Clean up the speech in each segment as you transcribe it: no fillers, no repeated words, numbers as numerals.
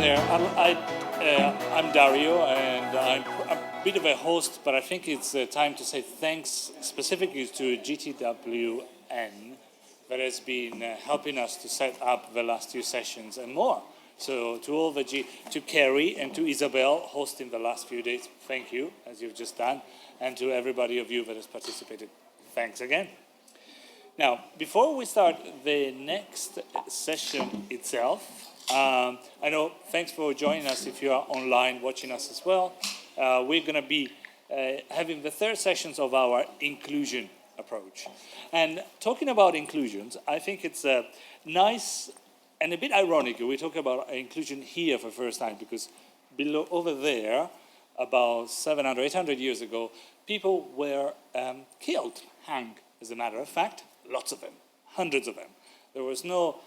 there. I'm Dario, and I'm a bit of a host, but I think it's time to say thanks specifically to GTWN that has been helping us to set up the last few sessions and more. So to all to Kerry and to Isabel hosting the last few days, thank you, as you've just done, and to everybody of you that has participated, thanks again. Now, before we start the next session itself, I know, thanks for joining us if you are online watching us as well. We're going to be having the third sessions of our inclusion approach. And talking about inclusions, I think it's nice and a bit ironic. We talk about inclusion here for the first time because below over there, about 700, 800 years ago, people were killed, hanged, as a matter of fact. Lots of them, hundreds of them. There was no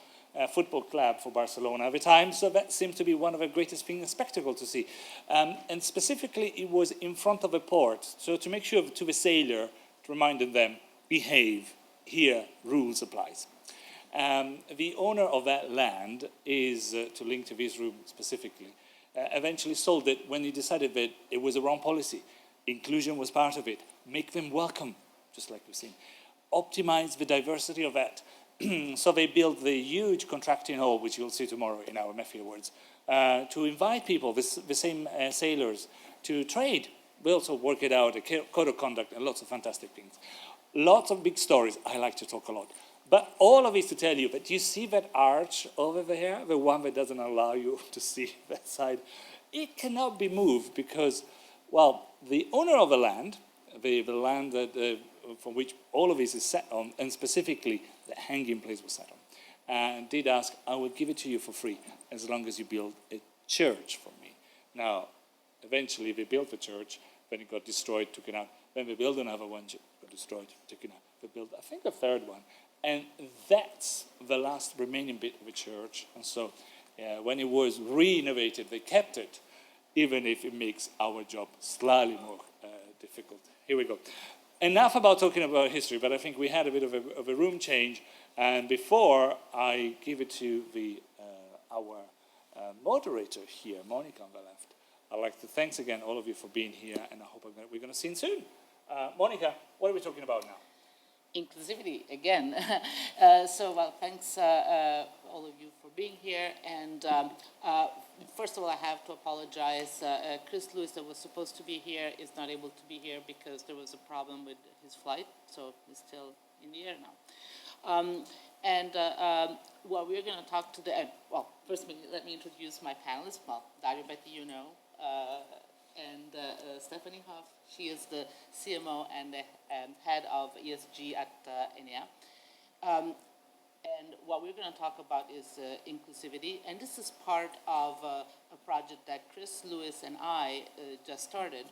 football club for Barcelona at the time, so that seemed to be one of the greatest things, a spectacle to see. And specifically, it was in front of a port, so to make sure to the sailor, to remind them, behave, here, rules applies. The owner of that land is, to link to this room specifically, eventually sold it when he decided that it was a wrong policy. Inclusion was part of it. Make them welcome, just like we've seen. Optimize the diversity of that. So they built the huge contracting hall, which you'll see tomorrow in our MEF awards, to invite people, the same sailors, to trade. We also work it out, a code of conduct, and lots of fantastic things. Lots of big stories. I like to talk a lot. But all of this to tell you that you see that arch over there, the one that doesn't allow you to see that side, it cannot be moved because, well, the owner of the land, the land that from which all of this is set on, and specifically the hanging place was set on, did ask, I will give it to you for free as long as you build a church for me. Now, eventually they built the church, then it got destroyed, took it out. Then they built another one, got destroyed, took it out. They built, I think, a third one. And that's the last remaining bit of the church. And so when it was re-innovated, they kept it, even if it makes our job slightly more difficult. Here we go. Enough about talking about history, but I think we had a bit of a room change. And before I give it to our moderator here, Monica on the left, I'd like to thanks again all of you for being here, and I hope we're going to see you soon. Monica, what are we talking about now? Inclusivity again. Well, thanks all of you for being here. And first of all, I have to apologize. Chris Lewis, that was supposed to be here, is not able to be here because there was a problem with his flight. So he's still in the air now. What we're going to talk today, well, first let me introduce my panelists. Well, Dario Betti, you know, and Stephanie Hoff. She is the CMO and the head of ESG at ENEA. And what we're going to talk about is inclusivity. And this is part of a project that Chris Lewis and I just started.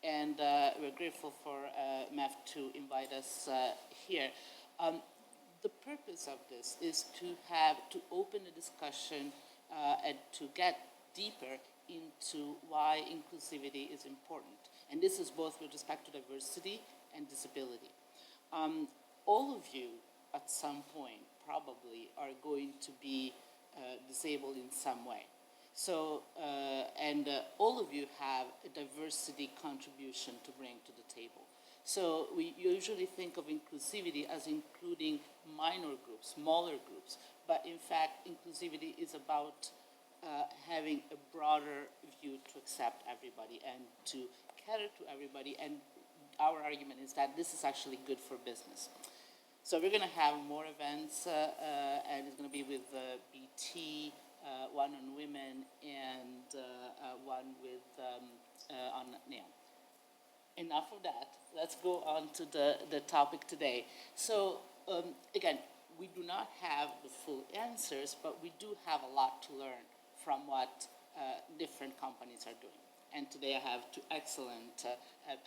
And we're grateful for MEF to invite us here. The purpose of this is to open a discussion and to get deeper into why inclusivity is important. And this is both with respect to diversity and disability. All of you, at some point, probably are going to be disabled in some way. So, all of you have a diversity contribution to bring to the table. So we usually think of inclusivity as including minor groups, smaller groups, but in fact, inclusivity is about having a broader view to accept everybody and to cater to everybody. And our argument is that this is actually good for business. So we're going to have more events, and it's going to be with BT, one on women, and one with on NEOM. Enough of that. Let's go on to the topic today. So again, we do not have the full answers, but we do have a lot to learn from what different companies are doing. And today I have two excellent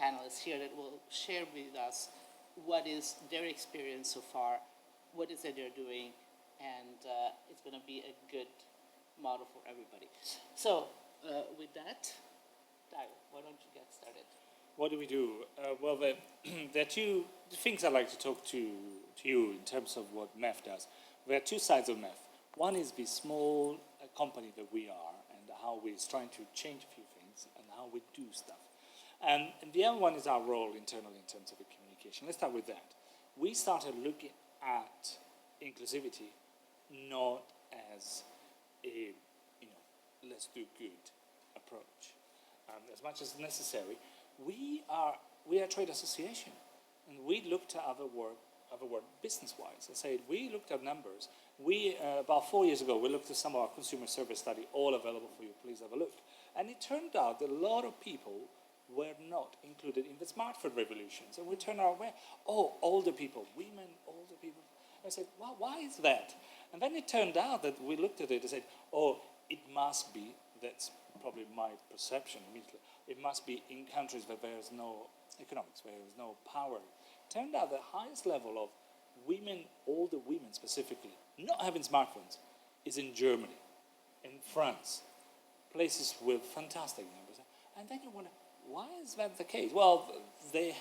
panelists here that will share with us what is their experience so far, what is it they're doing, and it's going to be a good model for everybody. So with that, Dario, why don't you get started? What do we do? Well, there are two things I'd like to talk to you in terms of what MEF does. There are two sides of MEF. One is the small company that we are and how we're trying to change a few things and how we do stuff. And the other one is our role internally in terms of the communication. Let's start with that. We started looking at inclusivity not as a, let's do good approach. As much as necessary, we are a trade association, and we looked at our work business-wise and said, we looked at numbers. We, about 4 years ago, we looked at some of our consumer survey study, all available for you, please have a look. And it turned out that a lot of people were not included in the smartphone revolutions. And we turned out, older people, women, older people. I said, well, why is that? And then it turned out that we looked at it and said, it must be, that's probably my perception immediately, it must be in countries where there is no economics, where there is no power. Turned out the highest level of women, older women specifically, not having smartphones, is in Germany, in France, places with fantastic numbers. And then you wonder, why is that the case? Well, there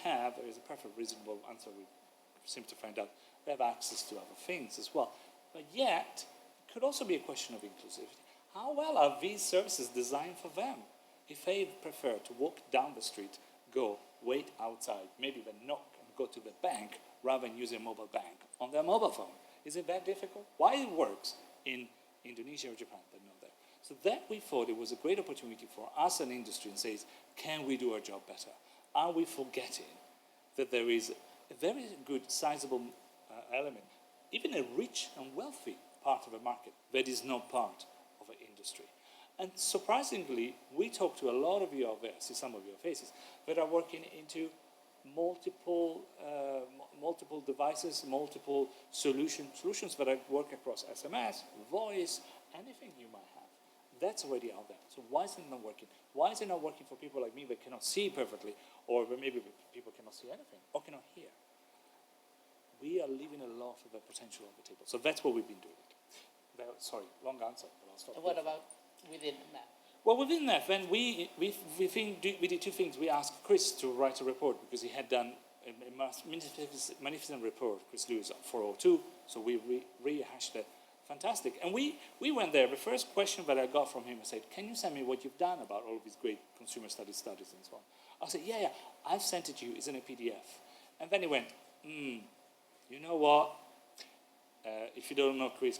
is a perfect reasonable answer we seem to find out, they have access to other things as well. But yet, it could also be a question of inclusivity. How well are these services designed for them? If they prefer to walk down the street, go, wait outside, maybe then knock and go to the bank rather than use a mobile bank on their mobile phone, is it that difficult? Why it works in Indonesia or Japan, but not there? So that we thought it was a great opportunity for us and industry and says, can we do our job better? Are we forgetting that there is a very good, sizable element, even a rich and wealthy part of the market that is not part of an industry? And surprisingly, we talk to a lot of you out there, see some of your faces, that are working into multiple devices, multiple solutions that work across SMS, voice, anything you might have. That's already out there. So why is it not working? Why is it not working for people like me that cannot see perfectly, or maybe people cannot see anything, or cannot hear? We are leaving a lot of the potential on the table. So that's what we've been doing. Sorry, long answer, but I'll stop. What about within that? Well, within that, then we did two things. We asked Chris to write a report because he had done a magnificent report, Chris Lewis, 402. So we rehashed it. Fantastic. And we went there. The first question that I got from him, I said, can you send me what you've done about all of these great consumer studies and so on? I said, yeah, I've sent it to you. It's in a PDF. And then he went, you know what? If you don't know Chris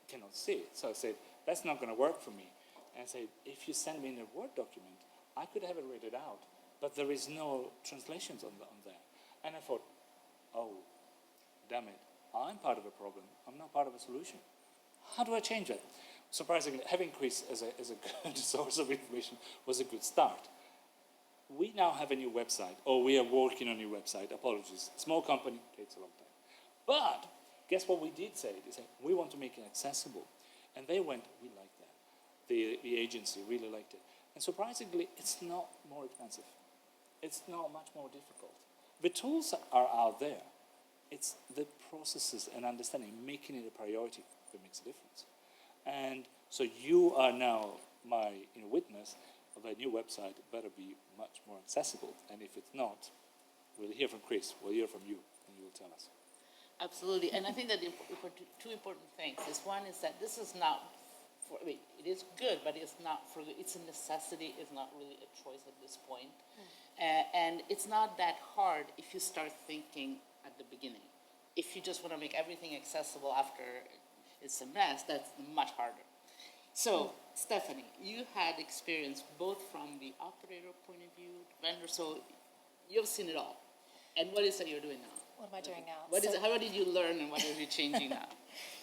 cannot see it. So I said, that's not going to work for me. And I said, if you send me in a Word document, I could have it read it out, but there is no translations on there. And I thought, oh, damn it, I'm part of a problem. I'm not part of a solution. How do I change that? Surprisingly, having Chris as a good source of information was a good start. We now have a new website, or we are working on a new website. Apologies. Small company, takes a long time. But guess what we did say? They said, we want to make it accessible. And they went, we like that. The agency really liked it. And surprisingly, it's not more expensive. It's not much more difficult. The tools are out there. It's the processes and understanding, making it a priority that makes a difference. And so you are now my witness of a new website better be much more accessible. And if it's not, we'll hear from Chris, we'll hear from you, and you will tell us. Absolutely. And I think that two important things is one is that this is not, it is good, but it's not for, it's a necessity, it's not really a choice at this point. And it's not that hard if you start thinking at the beginning. If you just want to make everything accessible after it's a mess, that's much harder. So, Stephanie, you had experience both from the operator point of view, vendor, so you've seen it all. And what is it you're doing now? What am I doing now? How did you learn and what are you changing now?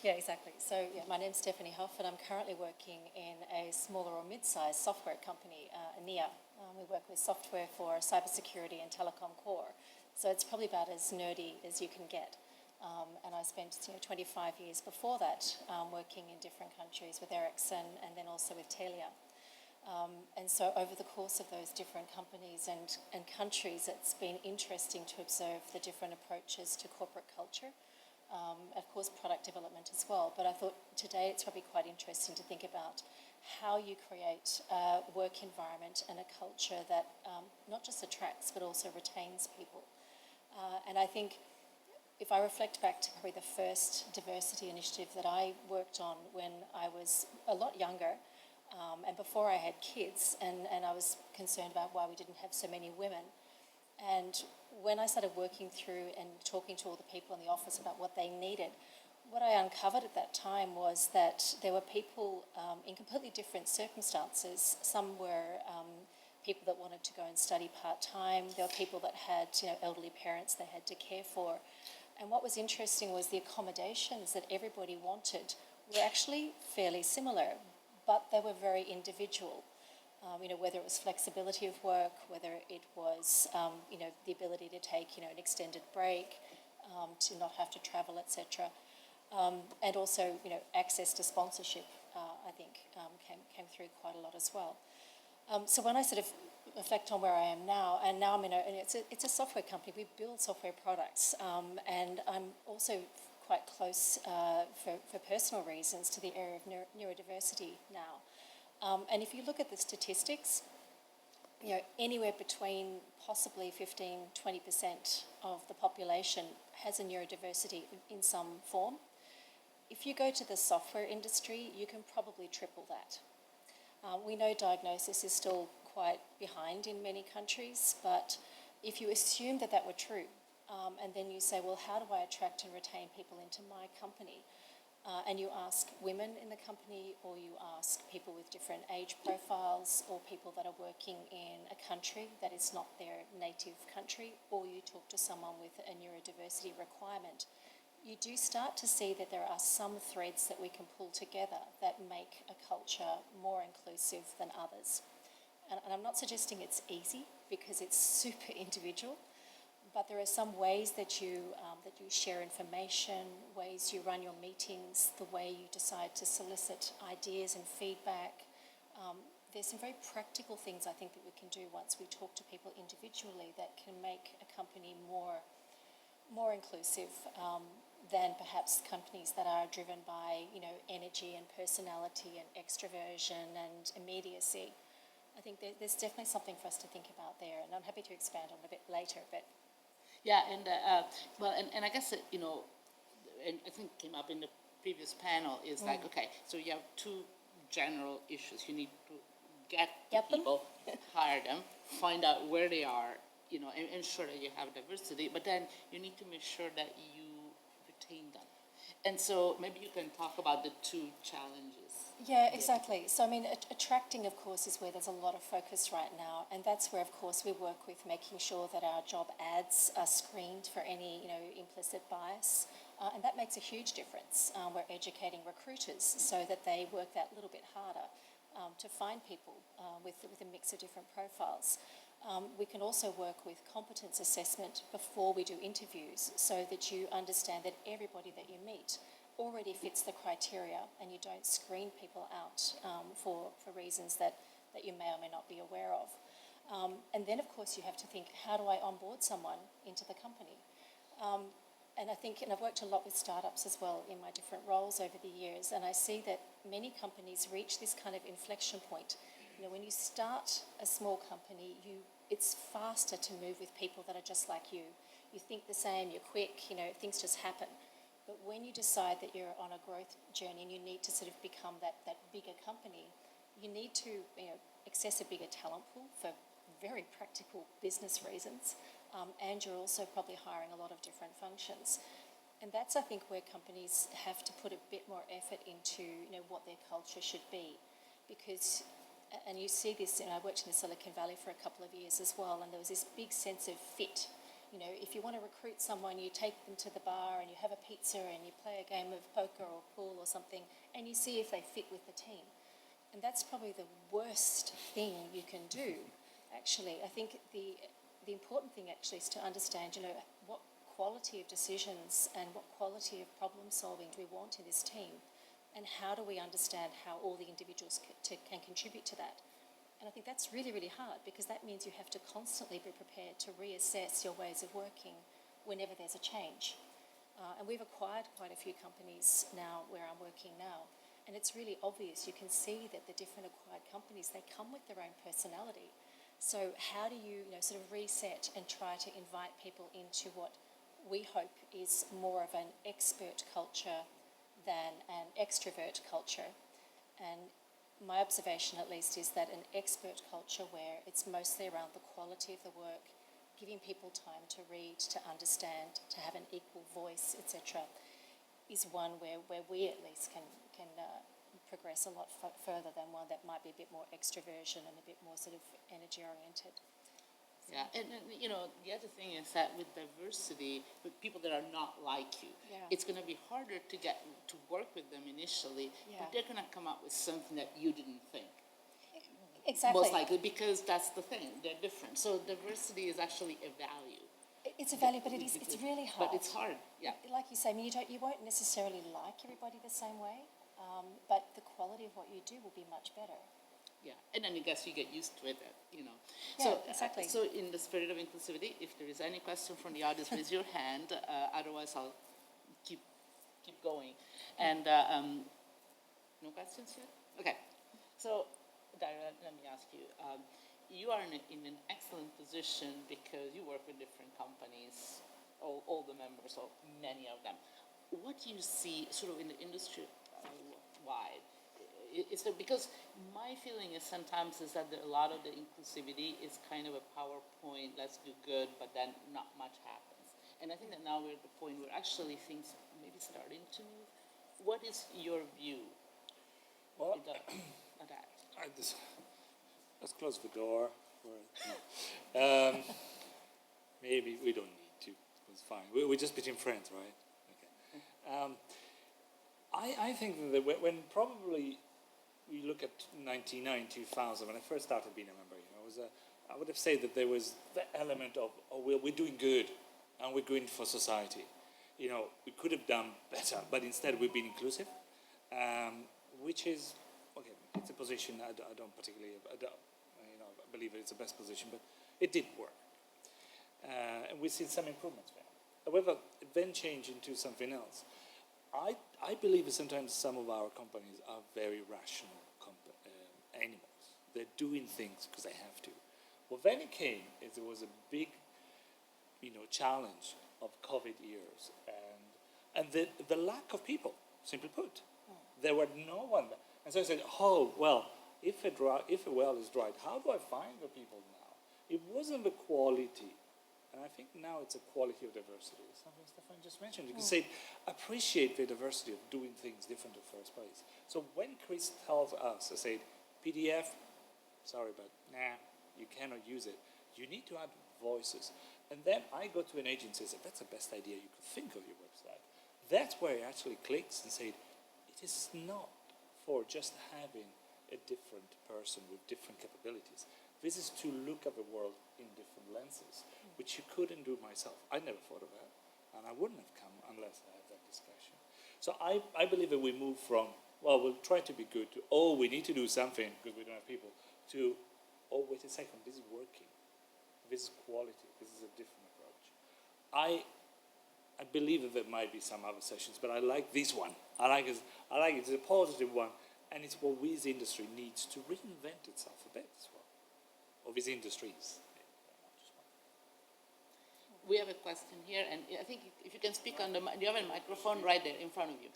Yeah, exactly. So my name's Stephanie Huff and I'm currently working in a smaller or mid-sized software company, ENEA. We work with software for cybersecurity and telecom core. So it's probably about as nerdy as you can get. And I spent 25 years before that working in different countries with Ericsson and then also with Telia. And so over the course of those different companies and countries, it's been interesting to observe the different approaches to corporate culture, of course product development as well. But I thought today it's probably quite interesting to think about how you create a work environment and a culture that not just attracts but also retains people. And I think if I reflect back to probably the first diversity initiative that I worked on when I was a lot younger, and before I had kids, and I was concerned about why we didn't have so many women. And when I started working through and talking to all the people in the office about what they needed, what I uncovered at that time was that there were people in completely different circumstances. Some were people that wanted to go and study part-time. There were people that had, elderly parents they had to care for. And what was interesting was the accommodations that everybody wanted were actually fairly similar, but they were very individual. Whether it was flexibility of work, whether it was, the ability to take, an extended break, to not have to travel, etc. And also, access to sponsorship, I think, came through quite a lot as well. So when I sort of reflect on where I am now, and now I'm it's a software company. We build software products, and I'm also quite close for personal reasons to the area of neurodiversity now. And if you look at the statistics, anywhere between possibly 15-20% of the population has a neurodiversity in some form. If you go to the software industry, you can probably triple that. We know diagnosis is still quite behind in many countries, but if you assume that were true, and then you say, well, how do I attract and retain people into my company? And you ask women in the company, or you ask people with different age profiles, or people that are working in a country that is not their native country, or you talk to someone with a neurodiversity requirement, you do start to see that there are some threads that we can pull together that make a culture more inclusive than others. And I'm not suggesting it's easy, because it's super individual, but there are some ways that you share information, ways you run your meetings, the way you decide to solicit ideas and feedback. There's some very practical things I think that we can do once we talk to people individually that can make a company more inclusive than perhaps companies that are driven by energy and personality and extroversion and immediacy. I think there's definitely something for us to think about there, and I'm happy to expand on it a bit later. But yeah, and I guess and I think came up in the previous panel is like, okay, so you have two general issues. You need to get the people, hire them, find out where they are, and ensure that you have diversity. But then you need to make sure that you retain them. And so maybe you can talk about the two challenges. yeah, exactly. So attracting, of course, is where there's a lot of focus right now, and that's where, of course, we work with making sure that our job ads are screened for any, implicit bias, and that makes a huge difference. We're educating recruiters so that they work that little bit harder to find people with a mix of different profiles. We can also work with competence assessment before we do interviews, so that you understand that everybody that you meet already fits the criteria, and you don't screen people out for reasons that you may or may not be aware of. And then, of course, you have to think, how do I onboard someone into the company? And I think, and I've worked a lot with startups as well in my different roles over the years, and I see that many companies reach this kind of inflection point. When you start a small company, it's faster to move with people that are just like you. You think the same, you're quick, things just happen. But when you decide that you're on a growth journey and you need to sort of become that bigger company, you need to access a bigger talent pool for very practical business reasons, and you're also probably hiring a lot of different functions. And that's, I think, where companies have to put a bit more effort into what their culture should be. Because, and you see this, I worked in the Silicon Valley for a couple of years as well, and there was this big sense of fit. If you want to recruit someone, you take them to the bar and you have a pizza and you play a game of poker or pool or something, and you see if they fit with the team. And that's probably the worst thing you can do, actually. I think the important thing actually is to understand, what quality of decisions and what quality of problem solving do we want in this team, and how do we understand how all the individuals can contribute to that. And I think that's really, really hard, because that means you have to constantly be prepared to reassess your ways of working whenever there's a change. And we've acquired quite a few companies now where I'm working now, and it's really obvious. You can see that the different acquired companies, they come with their own personality. So how do you, sort of reset and try to invite people into what we hope is more of an expert culture than an extrovert culture? And my observation at least is that an expert culture where it's mostly around the quality of the work, giving people time to read, to understand, to have an equal voice, etc., is one where we at least can progress a lot further than one that might be a bit more extroversion and a bit more sort of energy oriented. Yeah, and you know, the other thing is that with diversity, with people that are not like you, it's going to be harder to get to work with them initially, but they're going to come up with something that you didn't think. Exactly. Most likely, because that's the thing, they're different. So diversity is actually a value. It's a value, but it's really hard. But it's hard, yeah. Like you say, I mean, you won't necessarily like everybody the same way, but the quality of what you do will be much better. Yeah, and then I guess you get used to it, you know. Yeah, exactly. So in the spirit of inclusivity, if there is any question from the audience, raise your hand. Otherwise, I'll keep going. And no questions yet? Okay. So, Dario, let me ask you. You are in an excellent position because you work with different companies, all the members, or many of them. What do you see sort of in the industry wide? Is there, because my feeling is sometimes is that a lot of the inclusivity is kind of a PowerPoint, let's do good, but then not much happens. And I think that now we're at the point where actually things maybe starting to move. What is your view Well, of that? Let's close the door. Maybe we don't need to. It's fine. We're just between friends, right? Okay. I think that when probably we look at 1999, 2000, when I first started being a member, I would have said that there was the element of, we're doing good and we're good for society. We could have done better, but instead we've been inclusive, which is, okay, it's a position I don't particularly, I believe it's the best position, but it did work. And we've seen some improvements there. However, it then changed into something else. I believe that sometimes some of our companies are very rational animals. They're doing things because they have to. What then it came is there was a big, challenge of COVID years and the lack of people, simply put. There were no one. And so I said, if a well is dried, how do I find the people now? It wasn't the quality. And I think now it's a quality of diversity. Something Stefan just mentioned. You can say, appreciate the diversity of doing things different in the first place. So when Chris tells us, I said, PDF, sorry, but you cannot use it. You need to add voices. And then I go to an agency and say, that's the best idea you could think of your website. That's where it actually clicks and said, it is not for just having a different person with different capabilities. This is to look at the world in different lenses, which you couldn't do myself. I never thought of that, and I wouldn't have come unless I had that discussion. So I believe that we move from, we'll try to be good, to, we need to do something because we don't have people, to, wait a second, this is working. This is quality. This is a different approach. I believe that there might be some other sessions, but I like this one. I like it. It's a positive one, and it's what we as industry needs to reinvent itself a bit as well. Of these industries. We have a question here, and I think if you can speak on do you have a microphone right there in front of you?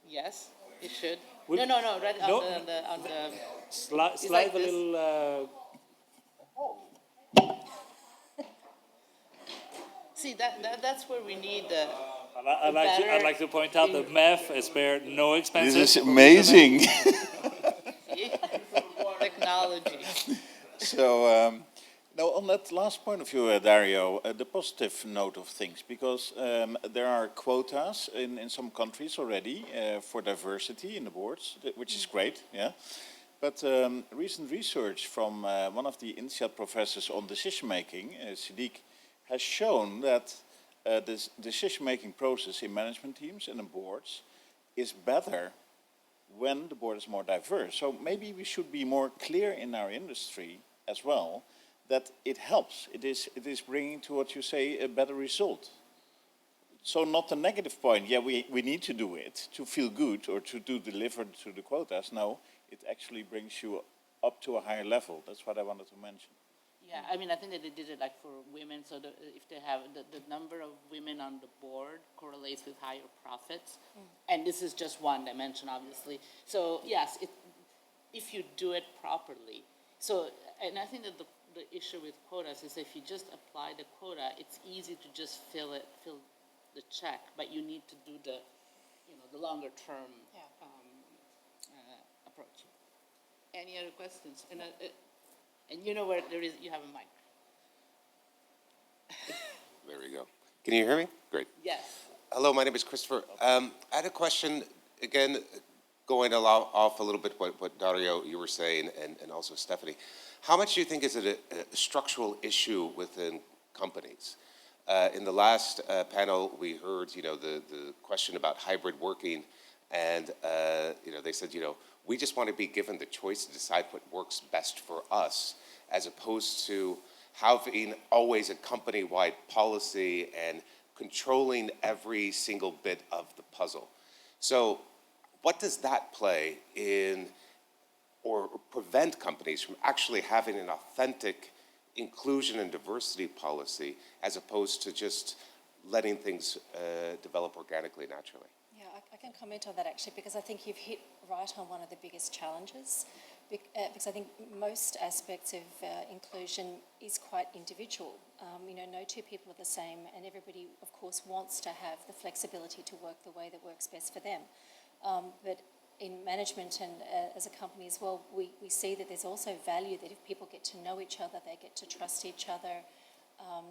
Yes, it should. No, right on the slide like a little. See, that's where we need I'd like to point out that MEF has spared no expenses. This is amazing. technology. So, now on that last point of view, Dario, the positive note of things, because there are quotas in some countries already for diversity in the boards, which is great, yeah. But recent research from one of the INSEAD professors on decision-making, Siddiq, has shown that this decision-making process in management teams and in boards is better when the board is more diverse. So maybe we should be more clear in our industry as well that it helps. It is bringing to what you say a better result. So not the negative point, we need to do it to feel good or to deliver to the quotas. No, it actually brings you up to a higher level. That's what I wanted to mention. Yeah, I mean, I think that they did it like for women, so if they have the number of women on the board correlates with higher profits, and this is just one dimension, obviously. So yes, if you do it properly. So, and I think that the issue with quotas is if you just apply the quota, it's easy to just fill the check, but you need to do the, the longer term approach. Any other questions? And you know where you have a mic. There we go. Can you hear me? Great. Yes. Hello, my name is Christopher. I had a question, again, going off a little bit what Dario, you were saying, and also Stephanie. How much do you think is it a structural issue within companies? In the last panel, we heard, the question about hybrid working, and, they said, we just want to be given the choice to decide what works best for us, as opposed to having always a company-wide policy and controlling every single bit of the puzzle. So what does that play in or prevent companies from actually having an authentic inclusion and diversity policy as opposed to just letting things develop organically, naturally? Yeah, I can comment on that actually, because I think you've hit right on one of the biggest challenges, because I think most aspects of inclusion is quite individual. No two people are the same, and everybody, of course, wants to have the flexibility to work the way that works best for them. But in management and as a company as well, we see that there's also value that if people get to know each other, they get to trust each other.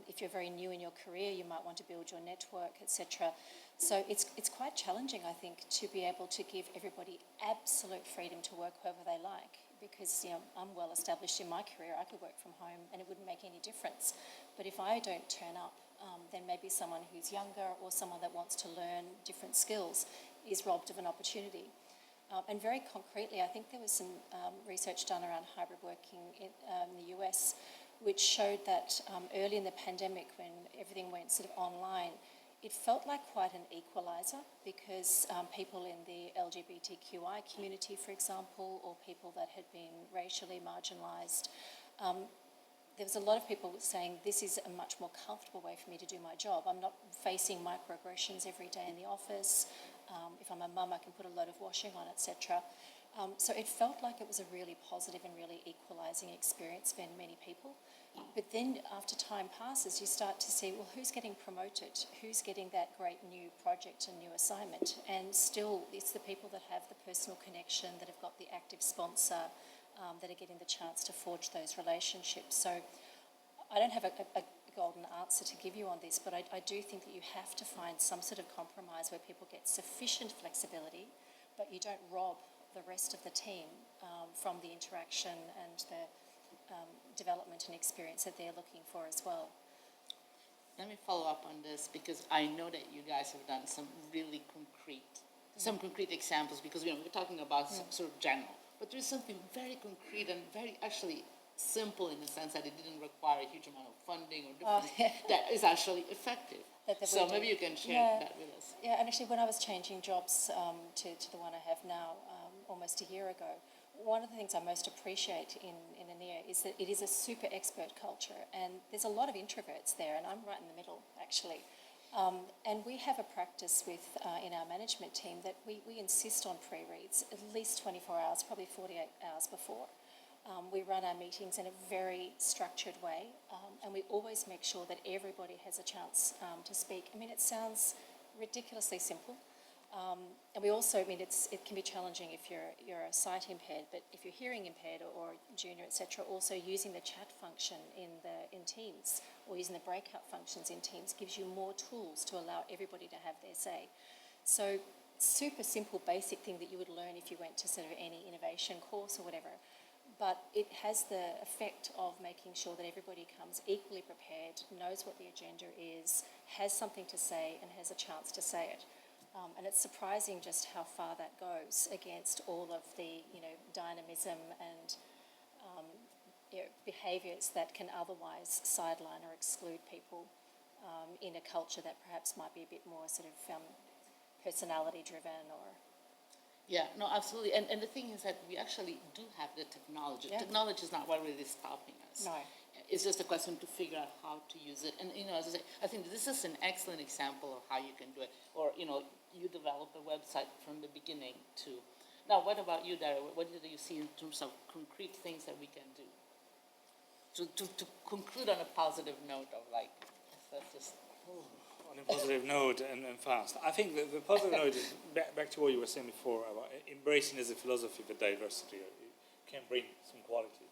If you're very new in your career, you might want to build your network, etc. So it's quite challenging, I think, to be able to give everybody absolute freedom to work wherever they like. Because I'm well established in my career, I could work from home and it wouldn't make any difference. But if I don't turn up, then maybe someone who's younger or someone that wants to learn different skills is robbed of an opportunity. And very concretely, I think there was some research done around hybrid working in the US, which showed that early in the pandemic, when everything went sort of online, it felt like quite an equaliser, because people in the LGBTQI community, for example, or people that had been racially marginalised, there was a lot of people saying, this is a much more comfortable way for me to do my job. I'm not facing microaggressions every day in the office. If I'm a mum, I can put a load of washing on, etc. So it felt like it was a really positive and really equalising experience for many people. But then after time passes, you start to see, well, who's getting promoted? Who's getting that great new project and new assignment? And still, it's the people that have the personal connection, that have got the active sponsor, that are getting the chance to forge those relationships. So I don't have a golden answer to give you on this, but I do think that you have to find some sort of compromise where people get sufficient flexibility, but you don't rob the rest of the team from the interaction and the development and experience that they're looking for as well. Let me follow up on this, because I know that you guys have done some really concrete examples, because we're talking about some sort of general, but there's something very concrete and very actually simple in the sense that it didn't require a huge amount of funding or different, that is actually effective. So maybe you can share that with us. Yeah, and actually when I was changing jobs to the one I have now almost a year ago, one of the things I most appreciate in ENEA is that it is a super expert culture, and there's a lot of introverts there, and I'm right in the middle, actually. And we have a practice in our management team that we insist on pre-reads at least 24 hours, probably 48 hours before. We run our meetings in a very structured way, and we always make sure that everybody has a chance to speak. I mean, it sounds ridiculously simple. And we also, it can be challenging if you're a sight impaired, but if you're hearing impaired or junior, etc., also using the chat function in Teams or using the breakout functions in Teams gives you more tools to allow everybody to have their say. So super simple, basic thing that you would learn if you went to sort of any innovation course or whatever. But it has the effect of making sure that everybody comes equally prepared, knows what the agenda is, has something to say, and has a chance to say it. And it's surprising just how far that goes against all of the, dynamism and behaviours that can otherwise sideline or exclude people in a culture that perhaps might be a bit more sort of personality-driven or... Yeah, no, absolutely. And the thing is that we actually do have the technology. Yeah. Technology is not what really is stopping us. No. It's just a question to figure out how to use it. And, as I say, I think this is an excellent example of how you can do it. Or, you develop a website from the beginning to... Now, what about you, Dario? What do you see in terms of concrete things that we can do? To conclude on a positive note of like, let's just... On a positive note and fast. I think the positive note is back to what you were saying before about embracing as a philosophy the diversity. It can bring some quality.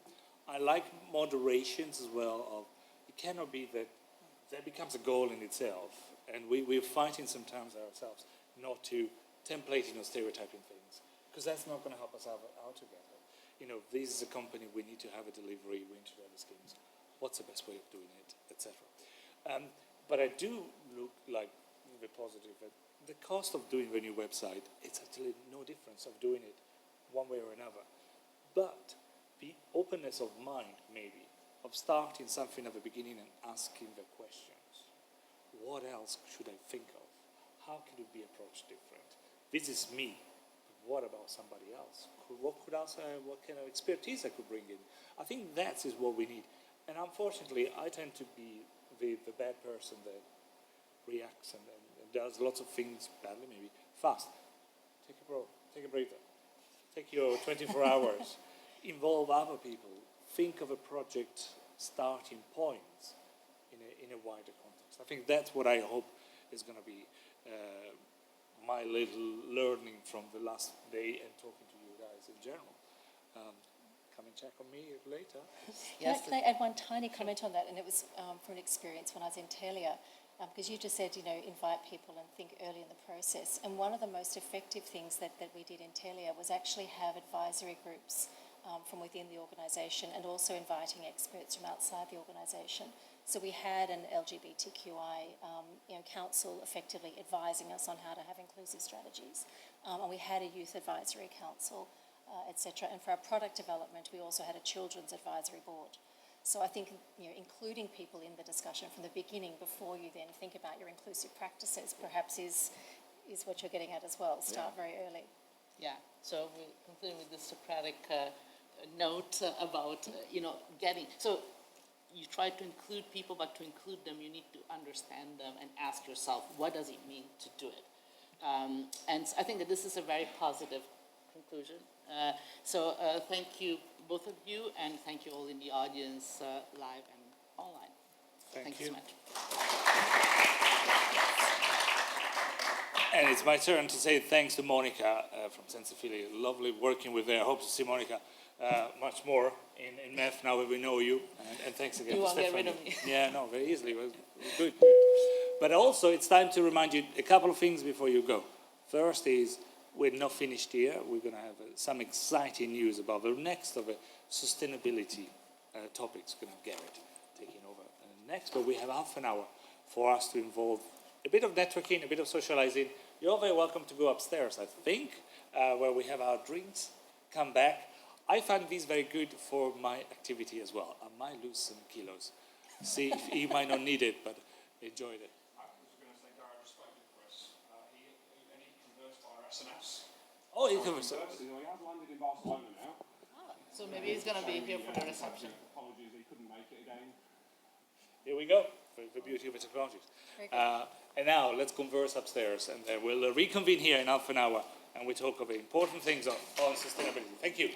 I like moderations as well. Of it cannot be that becomes a goal in itself, and we're fighting sometimes ourselves not to templating or stereotyping things, because that's not going to help us out together. You know, this is a company, we need to have a delivery, we need to have the schemes. What's the best way of doing it, etc. But I do look like the positive. That the cost of doing the new website, it's actually no difference of doing it one way or another. But the openness of mind, maybe, of starting something at the beginning and asking the questions. What else should I think of? How can it be approached different? This is me. What about somebody else? What kind of expertise I could bring in? I think that is what we need. And unfortunately, I tend to be the bad person that reacts and does lots of things badly, maybe. Fast. Take a breather. Take your 24 hours. Involve other people. Think of a project starting points in a wider context. I think that's what I hope is going to be my little learning from the last day and talking to you guys in general. Come and check on me later. Yes. Can I add one tiny comment on that? And it was from an experience when I was in Telia, because you just said, invite people and think early in the process. And one of the most effective things that we did in Telia was actually have advisory groups from within the organisation and also inviting experts from outside the organisation. So we had an LGBTQI council effectively advising us on how to have inclusive strategies. And we had a youth advisory council, etc. And for our product development, we also had a children's advisory board. So I think including people in the discussion from the beginning before you then think about your inclusive practices perhaps is what you're getting at as well. Start very early. Yeah, so we conclude with this Socratic note about, getting... So you try to include people, but to include them, you need to understand them and ask yourself, what does it mean to do it? And I think that this is a very positive conclusion. So thank you, both of you, and thank you all in the audience, live and online. Thank you so much. And it's my turn to say thanks to Monica from Senza Fili. Lovely working with her. I hope to see Monica much more in MEF now that we know you. And thanks again You to won't get Stephanie. rid of me. Yeah, no, very easily. We're good. But also, it's time to remind you a couple of things before you go. First is, we're not finished here. We're going to have some exciting news about the next of the sustainability topics. Going to get it taking over next, but we have half an hour for us to involve a bit of networking, a bit of socializing. You're very welcome to go upstairs, I think, where we have our drinks. Come back. I find this very good for my activity as well. I might lose some kilos. See, you might not need it, but enjoyed it. I was going to say Dario spoke for us. He conversed via SMS. Oh, he conversed. He has landed in Barcelona now. So maybe he's going to be here for the reception. Apologies, he couldn't make it again. Here we go, for the beauty of the technology. And now, let's converse upstairs, and we'll reconvene here in half an hour, and we talk of important things on sustainability. Thank you.